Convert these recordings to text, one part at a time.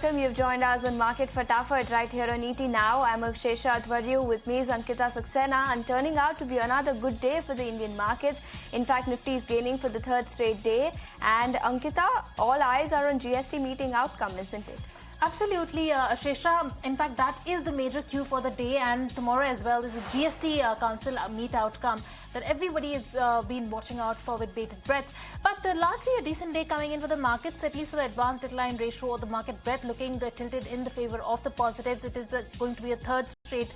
welcome. You've joined us on Market Fatafat right here on ET Now. I'm Shesha Advaryu. With me is Ankita Saxena, and turning out to be another good day for the Indian markets. In fact, Nifty is gaining for the third straight day. And Ankita, all eyes are on GST meeting outcome, isn't it? Absolutely, Shesha. In fact, that is the major cue for the day, and tomorrow as well. This is a GST Council meet outcome that everybody has been watching out for with bated breath. But largely a decent day coming in for the markets, at least for the advanced decline ratio or the market breadth looking tilted in the favor of the positives. It is going to be a third straight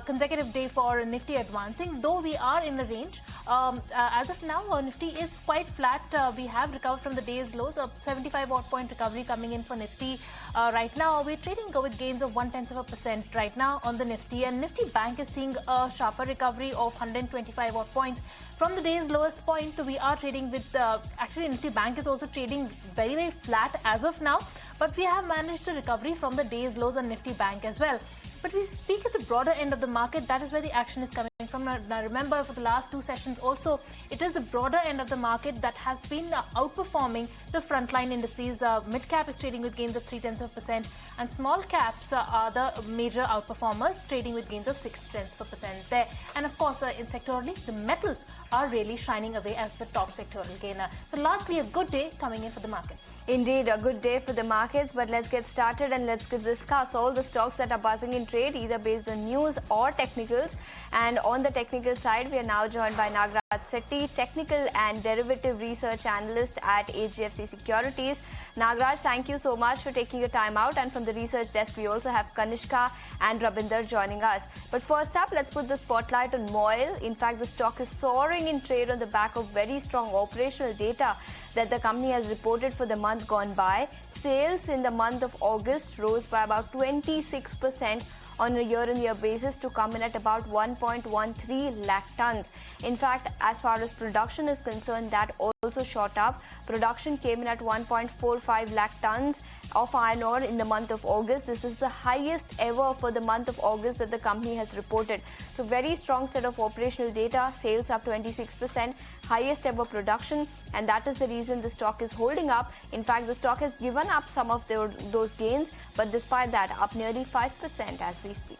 consecutive day for Nifty advancing, though we are in the range. As of now, Nifty is quite flat. We have recovered from the day's lows, a 75 odd point recovery coming in for Nifty. Right now, we're trading with gains of 0.1% right now on the Nifty, and Nifty Bank is seeing a sharper recovery of 125 odd points. From the day's lowest point, we are trading with, actually Nifty Bank is also trading very, very flat as of now, but we have managed a recovery from the day's lows on Nifty Bank as well. But we speak at the broader end of the market, that is where the action is coming from. Now remember, for the last two sessions also, it is the broader end of the market that has been outperforming the frontline indices. Mid-cap is trading with gains of 0.3%, and small caps are the major outperformers, trading with gains of 0.6% there. And of course, in sectorally, the metals are really shining away as the top sectoral gainer. So largely a good day coming in for the markets. Indeed, a good day for the markets, but let's get started and let's discuss all the stocks that are buzzing in trade, either based on news or technicals. And on the technical side, we are now joined by Nagaraj Shetti, Technical and Derivative Research Analyst at HDFC Securities. Nagaraj, thank you so much for taking your time out. And from the research desk, we also have Kanishka and Rabinder joining us. But first up, let's put the spotlight on MOIL. In fact, the stock is soaring in trade on the back of very strong operational data that the company has reported for the month gone by. Sales in the month of August rose by about 26% on a year-on-year basis to come in at about 1.13 lakh tons. In fact, as far as production is concerned, that also shot up. Production came in at 1.45 lakh tons of iron ore in the month of August. This is the highest ever for the month of August that the company has reported. So very strong set of operational data, sales up 26%, highest ever production, and that is the reason the stock is holding up. In fact, the stock has given up some of those gains, but despite that, up nearly 5% as we speak.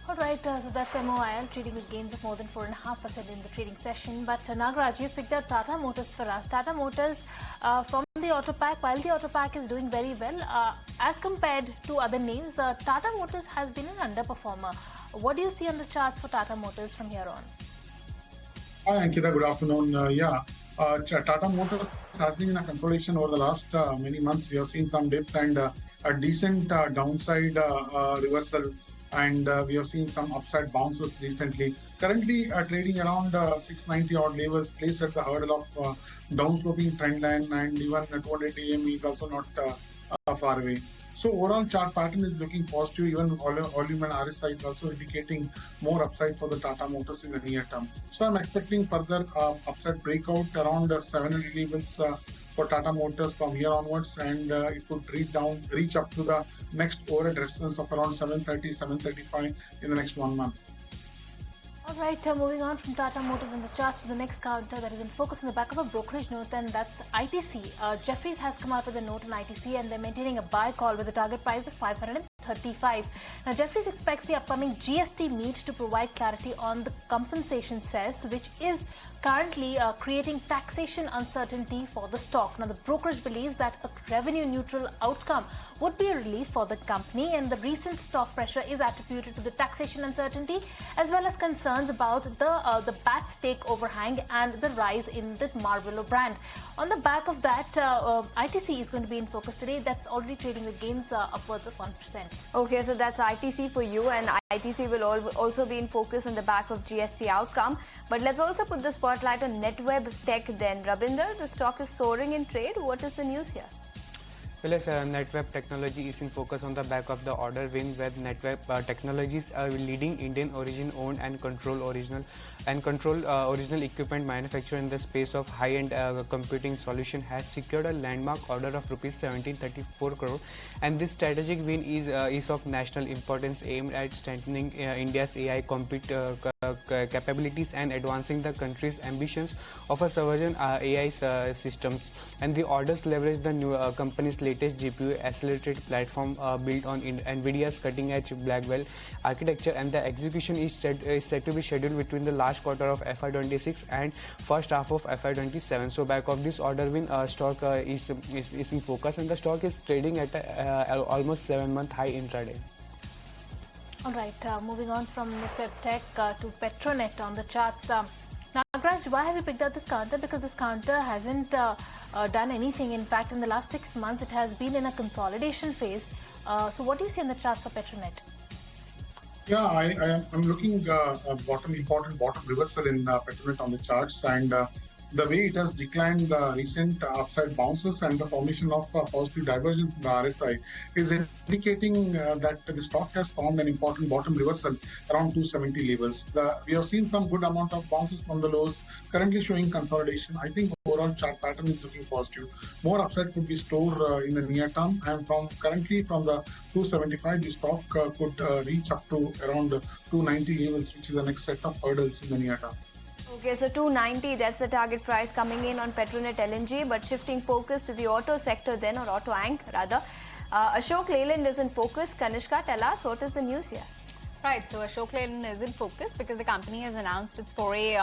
Alright, so that's MOIL trading with gains of more than 4.5% in the trading session. But Nagaraj, you picked out Tata Motors for us. Tata Motors from the auto pack, while the auto pack is doing very well, as compared to other names, Tata Motors has been an underperformer. What do you see on the charts for Tata Motors from here on? Hi Ankita, good afternoon. Tata Motors has been in a consolidation over the last many months. We have seen some dips and a decent downside reversal, and we have seen some upside bounces recently. Currently trading around 690 odd levels, placed at the hurdle of downsloping trend line, and even 200 AM is also not far away. So overall chart pattern is looking positive. Even volume and RSI is also indicating more upside for the Tata Motors in the near term. So I'm expecting further upside breakout around 700 levels for Tata Motors from here onwards, and it could reach up to the next overhead resistance of around 730, 735 in the next 1 month. Alright, moving on from Tata Motors in the charts to the next counter that is in focus on the back of a brokerage note, and that's ITC. Jefferies has come out with a note on ITC, and they're maintaining a buy call with a target price of 535. Now, Jefferies expects the upcoming GST meet to provide clarity on the compensation cess, which is currently creating taxation uncertainty for the stock. Now, the brokerage believes that a revenue-neutral outcome would be a relief for the company, and the recent stock pressure is attributed to the taxation uncertainty as well as concerns about the BAT stake overhang and the rise in the Marlboro brand. On the back of that, ITC is going to be in focus today. That's already trading with gains upwards of 1%. Okay, so that's ITC for you, and ITC will also be in focus on the back of GST outcome. But let's also put the spotlight on NetWeb Tech then. Rabinder, the stock is soaring in trade. What is the news here? Well, as NetWeb Technology is in focus on the back of the order win, where NetWeb Technologies, a leading Indian origin owned and control original equipment manufacturer in the space of high-end computing solution, has secured a landmark order of rupees 1734 crore, and this strategic win is of national importance, aimed at strengthening India's AI compute capabilities and advancing the country's ambitions of a sovereign AI systems. And the orders leverage the new company's latest GPU accelerated platform built on NVIDIA's cutting-edge Blackwell architecture, and the execution is set to be scheduled between the last quarter of FY26 and first half of FY27. So back of this order win, stock is in focus, and the stock is trading at almost 7-month high intraday. All right, moving on from Tech to Petronet on the charts. Nagaraj, why have you picked up this counter? Because this counter hasn't done anything. In fact, in the last 6 months, it has been in a consolidation phase. So what do you see in the charts for Petronet? Yeah, I'm looking important bottom reversal in Petronet on the charts, and the way it has declined the recent upside bounces and the formation of positive divergence in the RSI is indicating that the stock has formed an important bottom reversal around 270 levels. We have seen some good amount of bounces from the lows, currently showing consolidation. I think overall chart pattern is looking positive. More upside could be stored in the near term, and currently from the 275, the stock could reach up to around 290 levels, which is the next set of hurdles in the near term. Okay, so 290, that's the target price coming in on Petronet LNG, but shifting focus to the auto sector then, or auto ank rather. Ashok Leyland is in focus. Kanishka, tell us, what is the news here? Right, so Ashok Leyland is in focus because the company has announced its foray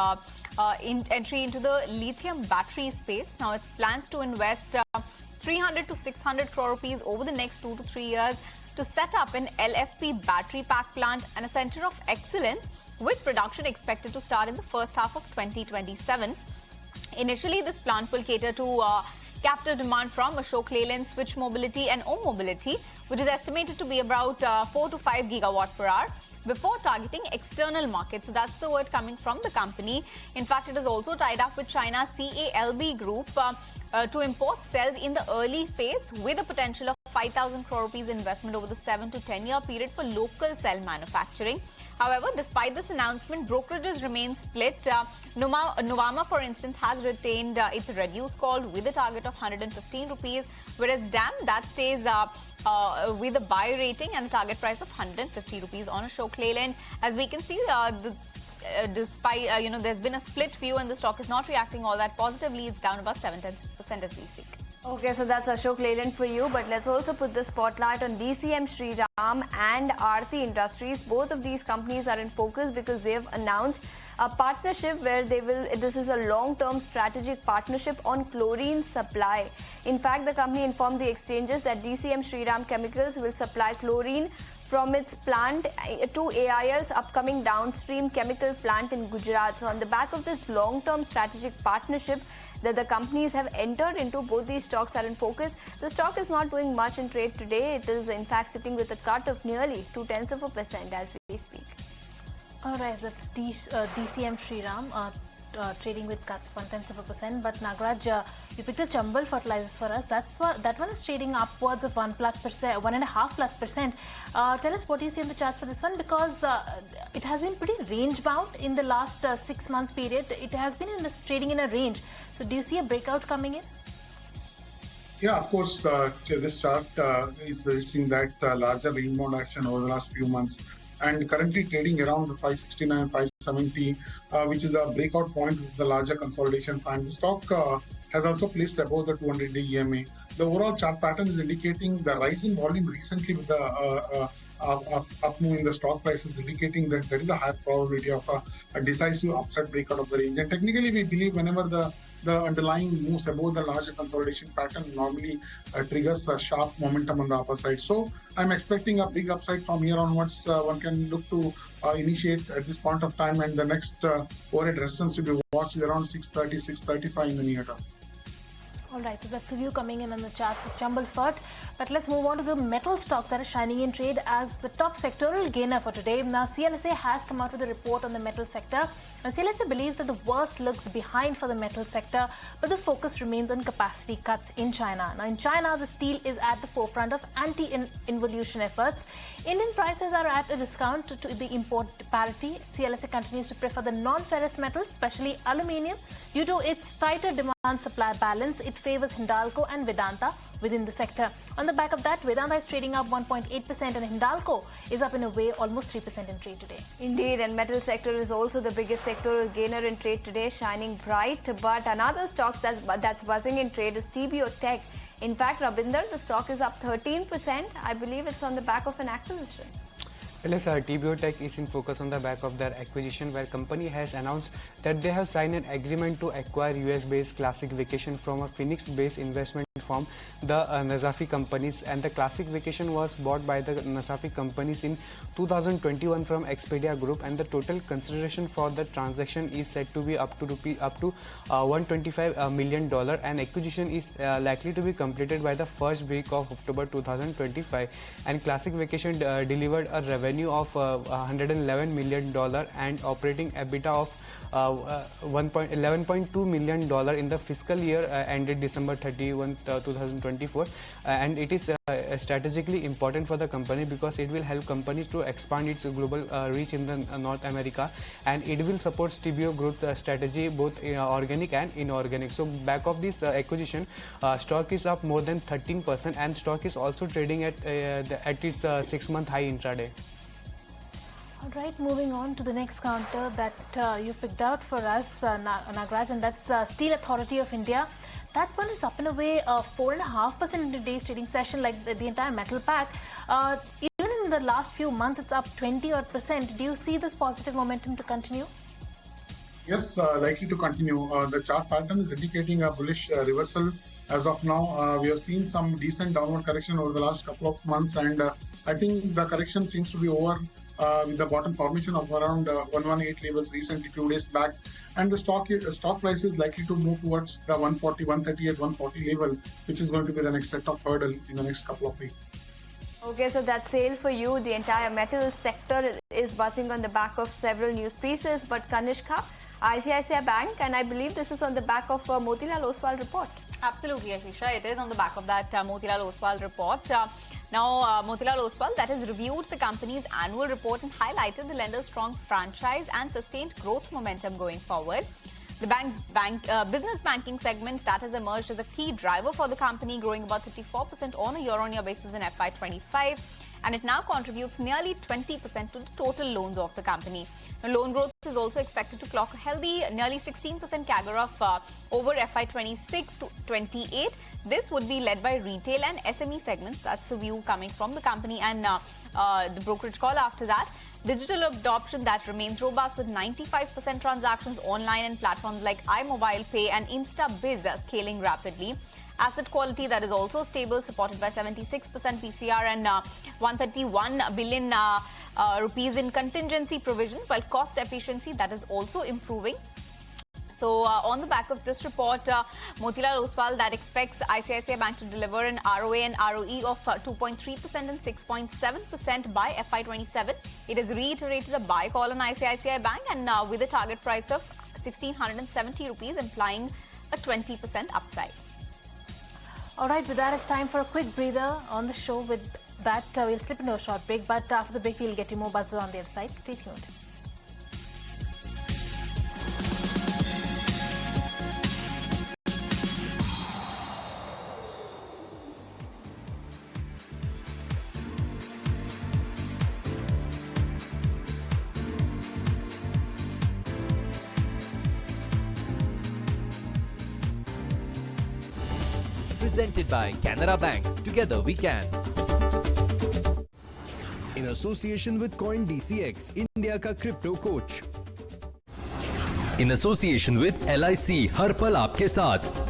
entry into the lithium battery space. Now it plans to invest 300 to 600 crore rupees over the next 2 to 3 years to set up an LFP battery pack plant and a center of excellence, with production expected to start in the first half of 2027. Initially, this plant will cater to captive demand from Ashok Leyland, Switch Mobility and Om Mobility, which is estimated to be about 4 to 5 gigawatt per hour, before targeting external markets. So that's the word coming from the company. In fact, it is also tied up with China's CALB group to import cells in the early phase, with a potential of 5,000 crore rupees investment over the 7 to 10 year period for local cell manufacturing. However, despite this announcement, brokerages remain split. Nuvama, for instance, has retained its reduced call with a target of 115 rupees, whereas DAM, that stays with a buy rating and a target price of 150 rupees on Ashok Leyland. As we can see, despite there's been a split view and the stock is not reacting all that positively. It's down about 7-10% as we speak. Okay, so that's Ashok Leyland for you, but let's also put the spotlight on DCM Shriram and Aarti Industries. Both of these companies are in focus because they have announced a partnership where this is a long-term strategic partnership on chlorine supply. In fact, the company informed the exchanges that DCM Shriram Chemicals will supply chlorine from its plant to AIL's upcoming downstream chemical plant in Gujarat. So on the back of this long-term strategic partnership that the companies have entered into, both these stocks are in focus. The stock is not doing much in trade today. It is in fact sitting with a cut of nearly 0.2% as we speak. All right, that's DCM Shriram trading with cuts of 0.1%. But Nagaraj, you picked a Chambal Fertilizers for us. That one is trading upwards of 1.5%. Tell us what you see in the charts for this one, because it has been pretty range bound in the last 6 months period. It has been trading in a range. So do you see a breakout coming in? Yeah, of course, this chart is seeing that larger range bound action over the last few months, and currently trading around 569, 570, which is the breakout point of the larger consolidation trend. The stock has also placed above the 200-day EMA. The overall chart pattern is indicating the rise in volume recently with the up move in the stock prices, indicating that there is a high probability of a decisive upside breakout of the range. And technically, we believe whenever the underlying moves above the larger consolidation pattern normally triggers a sharp momentum on the upper side. So I'm expecting a big upside from here onwards. One can look to initiate at this point of time, and the next overhead resistance to be watched is around 630, 635 in the near term. All right, so that's the view coming in on the charts with Chambal Fert. But let's move on to the metal stocks that are shining in trade as the top sectoral gainer for today. Now, CLSA has come out with a report on the metal sector. Now, CLSA believes that the worst looks behind for the metal sector, but the focus remains on capacity cuts in China. Now, in China, the steel is at the forefront of anti-involution efforts. Indian prices are at a discount to the import parity. CLSA continues to prefer the non-ferrous metals, especially aluminium, due to its tighter demand-supply balance. It favors Hindalco and Vedanta within the sector. On the back of that, Vedanta is trading up 1.8% and Hindalco is up in a way almost 3% in trade today. Indeed, and metal sector is also the biggest sectoral gainer in trade today, shining bright. But another stock that's buzzing in trade is TBO Tech. In fact, Rabinder, the stock is up 13%. I believe it's on the back of an acquisition. Yes, TBO Tech is in focus on the back of their acquisition, where company has announced that they have signed an agreement to acquire US-based Classic Vacation from a Phoenix-based investment firm, the Nazafi Companies, and the Classic Vacation was bought by the Nazafi Companies in 2021 from Expedia Group, and the total consideration for the transaction is said to be up to $125 million, and acquisition is likely to be completed by the first week of October 2025. And Classic Vacation delivered a revenue of $111 million and operating EBITDA of $11.2 million in the fiscal year ended December 31, 2024, and it is strategically important for the company because it will help companies to expand its global reach in the North America, and it will support TBO growth strategy, both organic and inorganic. So back of this acquisition, stock is up more than 13%, and stock is also trading at its 6-month high intraday. All right, moving on to the next counter that you picked out for us, Nagaraj, and that's Steel Authority of India. That one is up and away 4.5% in today's trading session, like the entire metal pack. Even in the last few months, it's up 20%. Do you see this positive momentum to continue? Yes, likely to continue. The chart pattern is indicating a bullish reversal. As of now, we have seen some decent downward correction over the last couple of months, and I think the correction seems to be over with the bottom formation of around 118 levels recently 2 days back, and the stock price is likely to move towards the 140, 138, 140 level, which is going to be the next set of hurdle in the next couple of weeks. Okay, so that's sale for you. The entire metal sector is buzzing on the back of several news pieces, but Kanishka, ICICI Bank, and I believe this is on the back of Motilal Oswal report. Absolutely, Ashisha. It is on the back of that Motilal Oswal report. Now, Motilal Oswal that has reviewed the company's annual report and highlighted the lender's strong franchise and sustained growth momentum going forward. The bank's business banking segment that has emerged as a key driver for the company, growing about 34% on a year-on-year basis in FY25. And it now contributes nearly 20% to the total loans of the company. Now, loan growth is also expected to clock a healthy nearly 16% CAGR of over FY26 to 28. This would be led by retail and SME segments. That's the view coming from the company and the brokerage call after that. Digital adoption that remains robust with 95% transactions online and platforms like iMobile Pay and InstaBiz scaling rapidly. Asset quality that is also stable, supported by 76% PCR and 131 billion rupees in contingency provisions, while cost efficiency that is also improving. So on the back of this report, Motilal Oswal that expects ICICI Bank to deliver an ROA and ROE of 2.3% and 6.7% by FY27. It has reiterated a buy call on ICICI Bank and with a target price of 1,670 rupees, implying a 20% upside. All right, with that, it's time for a quick breather on the show. With that, we'll slip into a short break, but after the break, we'll get you more buzzes on the other side. Stay tuned. Presented by Canara Bank. Together we can. In association with CoinDCX, India का crypto coach. In association with LIC, हर पल आपके साथ.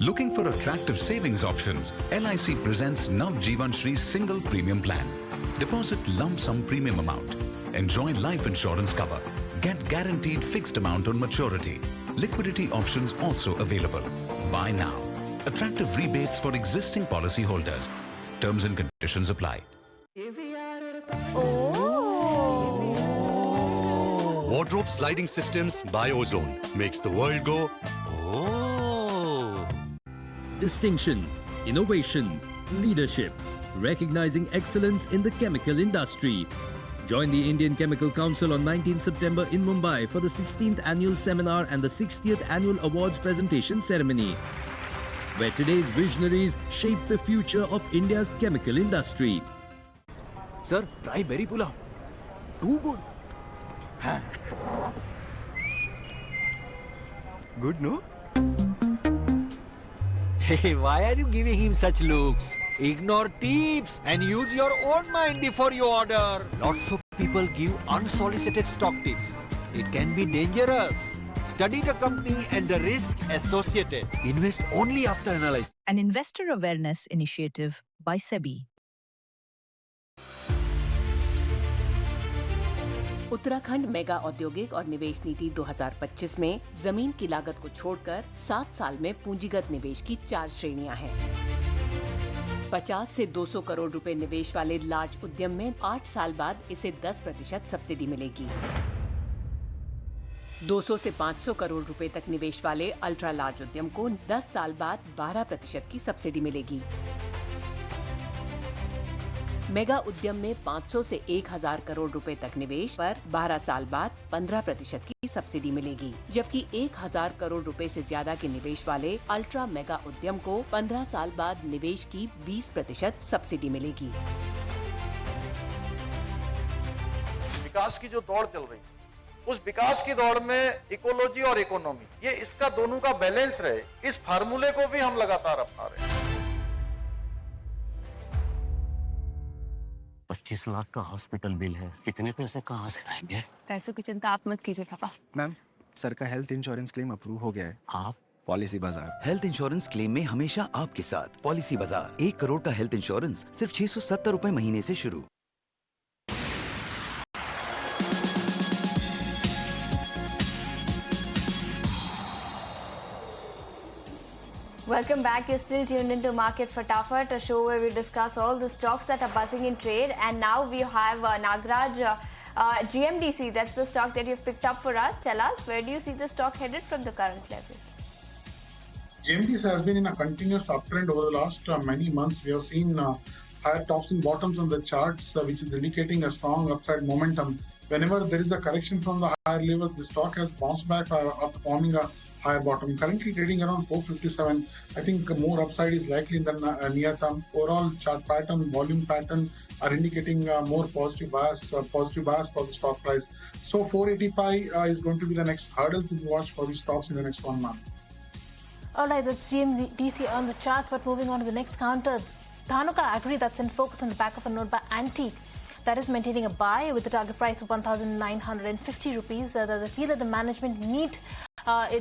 Looking for attractive savings options? LIC presents Nav Jeevan Shree's single premium plan. Deposit lump sum premium amount. Enjoy life insurance cover. Get guaranteed fixed amount on maturity. Liquidity options also available. Buy now. Attractive rebates for existing policy holders. Terms and conditions apply. Wardrobe sliding systems by Ozone makes the world go, oh. Distinction, innovation, leadership, recognizing excellence in the chemical industry. Join the Indian Chemical Council on 19 September in Mumbai for the 16th annual seminar and the 60th annual awards presentation ceremony, where today's visionaries shape the future of India's chemical industry. Sir, try berry pulao. Too good. Good, no? Hey, why are you giving him such looks? Ignore tips and use your own mind before you order. Lots of people give unsolicited stock tips. It can be dangerous. Study the company and the risk associated. Invest only after analyze. An investor awareness initiative by SEBI. Uttarakhand mega औद्योगिक और निवेश नीति 2025 में जमीन की लागत को छोड़कर 7 साल में पूंजीगत निवेश की 4 श्रेणियां हैं। 50 से 200 करोड़ रुपए निवेश वाले लार्ज उद्यम में 8 साल बाद इसे 10% सब्सिडी मिलेगी। 200 से 500 करोड़ रुपए तक निवेश वाले अल्ट्रा लार्ज उद्यम को 10 साल बाद 12% की सब्सिडी मिलेगी। मेगा उद्यम में 500 से 1000 करोड़ रुपए तक निवेश पर 12 साल बाद 15% की सब्सिडी मिलेगी, जबकि 1000 करोड़ रुपए से ज्यादा के निवेश वाले अल्ट्रा मेगा उद्यम को 15 साल बाद निवेश की 20% सब्सिडी मिलेगी। विकास की जो दौड़ चल रही है, उस विकास की दौड़ में इकोलॉजी और इकोनॉमी, ये इसका दोनों का बैलेंस रहे, इस फार्मूले को भी हम लगातार अपना रहे हैं। 25 लाख का हॉस्पिटल बिल है, इतने पैसे कहाँ से आएंगे? पैसों की चिंता आप मत कीजिए पापा। मैम, सर का हेल्थ इंश्योरेंस क्लेम अप्रूव हो गया है। आप? पॉलिसी बाजार। हेल्थ इंश्योरेंस क्लेम में हमेशा आपके साथ पॉलिसी बाजार। 1 करोड़ का हेल्थ इंश्योरेंस सिर्फ 670 रुपए महीने से शुरू। Welcome back. You're still tuned into Market Fatafat, a show where we discuss all the stocks that are buzzing in trade. And now we have Nagaraj, GMDC. That's the stock that you've picked up for us. Tell us, where do you see the stock headed from the current level? GMDC has been in a continuous uptrend over the last many months. We have seen higher tops and bottoms on the charts, which is indicating a strong upside momentum. Whenever there is a correction from the higher levels, the stock has bounced back after forming a higher bottom. Currently trading around 457. I think more upside is likely in the near term. Overall chart pattern, volume pattern are indicating more positive bias for the stock price. So 485 is going to be the next hurdle to watch for the stocks in the next 1 month. All right, that's GMDC on the charts, but moving on to the next counter. Dhanuka Agri, that's in focus on the back of a note by Antique. That is maintaining a buy with the target price of 1,950 rupees. They feel that the management meet.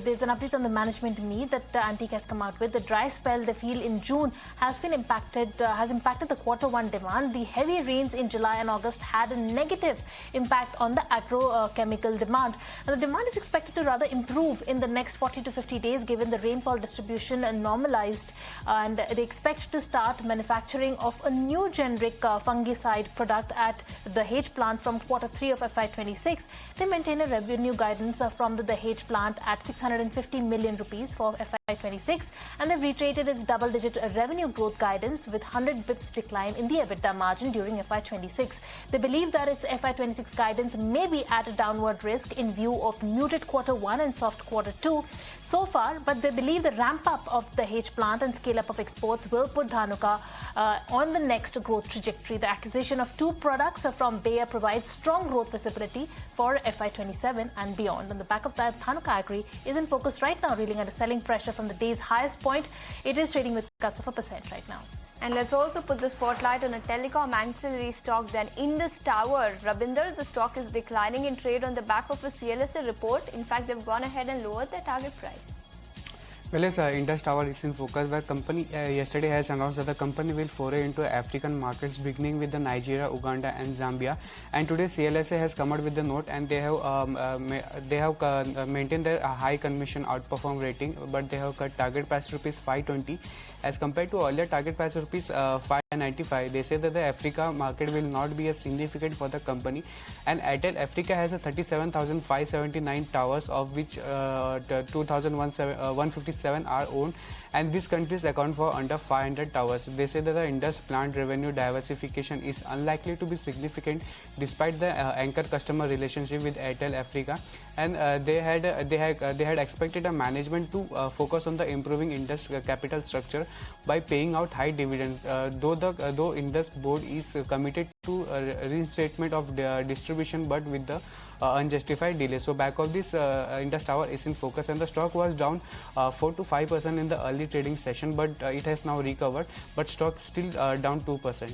There's an update on the management meet that Antique has come out with. The dry spell they feel in June has impacted the Q1 demand. The heavy rains in July and August had a negative impact on the agrochemical demand. Now, the demand is expected to rather improve in the next 40 to 50 days given the rainfall distribution normalized, and they expect to start manufacturing of a new generic fungicide product at the Dahej plant from Q3 of FY26. They maintain a revenue guidance from the Dahej plant at 650 million rupees for FY26, and they've reiterated its double-digit revenue growth guidance with 100 bips decline in the EBITDA margin during FY26. They believe that its FY26 guidance may be at a downward risk in view of muted Q1 and soft Q2 so far, but they believe the ramp-up of the Dahej plant and scale-up of exports will put Dhanuka on the next growth trajectory. The acquisition of 2 products from Bayer provides strong growth visibility for FY27 and beyond. On the back of that, Dhanuka Agri is in focus right now, reeling under selling pressure from the day's highest point. It is trading with cuts of 1% right now. And let's also put the spotlight on a telecom ancillary stock, then Indus Tower. Rabinder, the stock is declining in trade on the back of a CLSA report. In fact, they've gone ahead and lowered their target price. Well, yes, Indus Tower is in focus, where company yesterday has announced that the company will foray into African markets, beginning with the Nigeria, Uganda, and Zambia. And today, CLSA has come out with the note, and they have maintained their high commission outperform rating, but they have cut target price rupees 520 as compared to earlier target price rupees 595. They say that the Africa market will not be as significant for the company, and Airtel Africa has a 37,579 towers, of which 2,157 167 are owned, and these countries account for under 500 towers. They say that the Indus plant revenue diversification is unlikely to be significant despite the anchor customer relationship with Airtel Africa, and they had expected a management to focus on the improving Indus capital structure by paying out high dividends. Though Indus board is committed to reinstatement of the distribution, but with the unjustified delay. So back of this, Indus Tower is in focus, and the stock was down 4 to 5% in the early trading session, but it has now recovered, but stock still down 2%.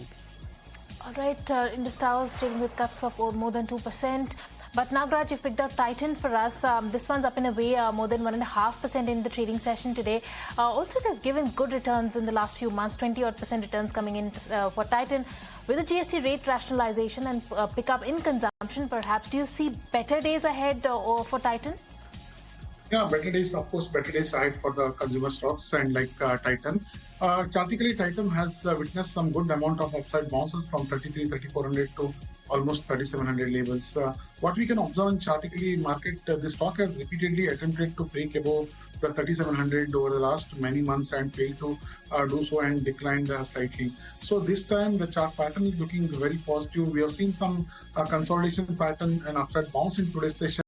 All right, Indus Towers trading with cuts of more than 2%. But Nagaraj, you've picked up Titan for us. This one's up in a way more than 1.5% in the trading session today. Also, it has given good returns in the last few months, 20-odd% returns coming in for Titan. With the GST rate rationalization and pickup in consumption, perhaps, do you see better days ahead for Titan? Yeah, better days, of course, better days ahead for the consumer stocks and like Titan. Chartically, Titan has witnessed some good amount of upside bounces from 3,400 to almost 3,700 levels. What we can observe in chartically market, the stock has repeatedly attempted to break above the 3,700 over the last many months and failed to do so and declined slightly. So this time the chart pattern is looking very positive. We have seen some consolidation pattern and upside bounce in today's session.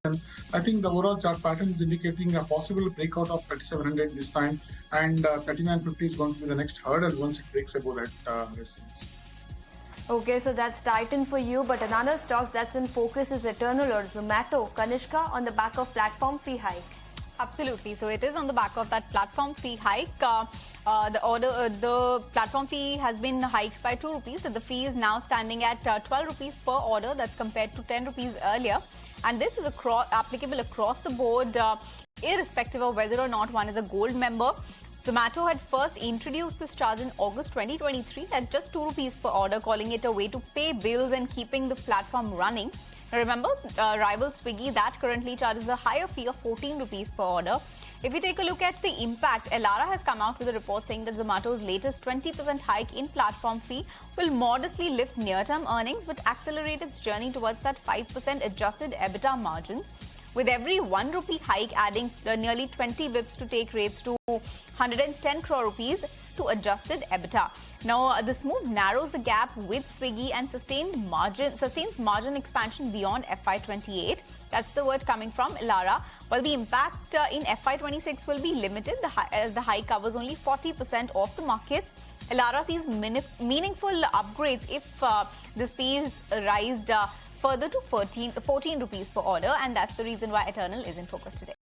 I think the overall chart pattern is indicating a possible breakout of 3,700 this time, and 3,950 is going to be the next hurdle once it breaks above that resistance. Okay, so that's Titan for you, but another stock that's in focus is Eternal or Zomato, Kanishka, on the back of platform fee hike. Absolutely. So it is on the back of that platform fee hike. The platform fee has been hiked by 2 rupees. So the fee is now standing at 12 rupees per order. That's compared to 10 rupees earlier. And this is applicable across the board, irrespective of whether or not one is a gold member. Zomato had first introduced this charge in August 2023 at just 2 rupees per order, calling it a way to pay bills and keeping the platform running. Now remember, rival Swiggy, that currently charges a higher fee of 14 rupees per order. If we take a look at the impact, Elara has come out with a report saying that Zomato's latest 20% hike in platform fee will modestly lift near-term earnings but accelerate its journey towards that 5% adjusted EBITDA margins, with every 1 rupee hike adding nearly 20 bips to take rates to 110 crore rupees to adjusted EBITDA. Now, this move narrows the gap with Swiggy and sustains margin expansion beyond FY28. That's the word coming from Elara. While the impact in FY26 will be limited, as the hike covers only 40% of the markets, Elara sees meaningful upgrades if this fee is raised further to 14 rupees per order, and that's the reason why Eternal is in focus today.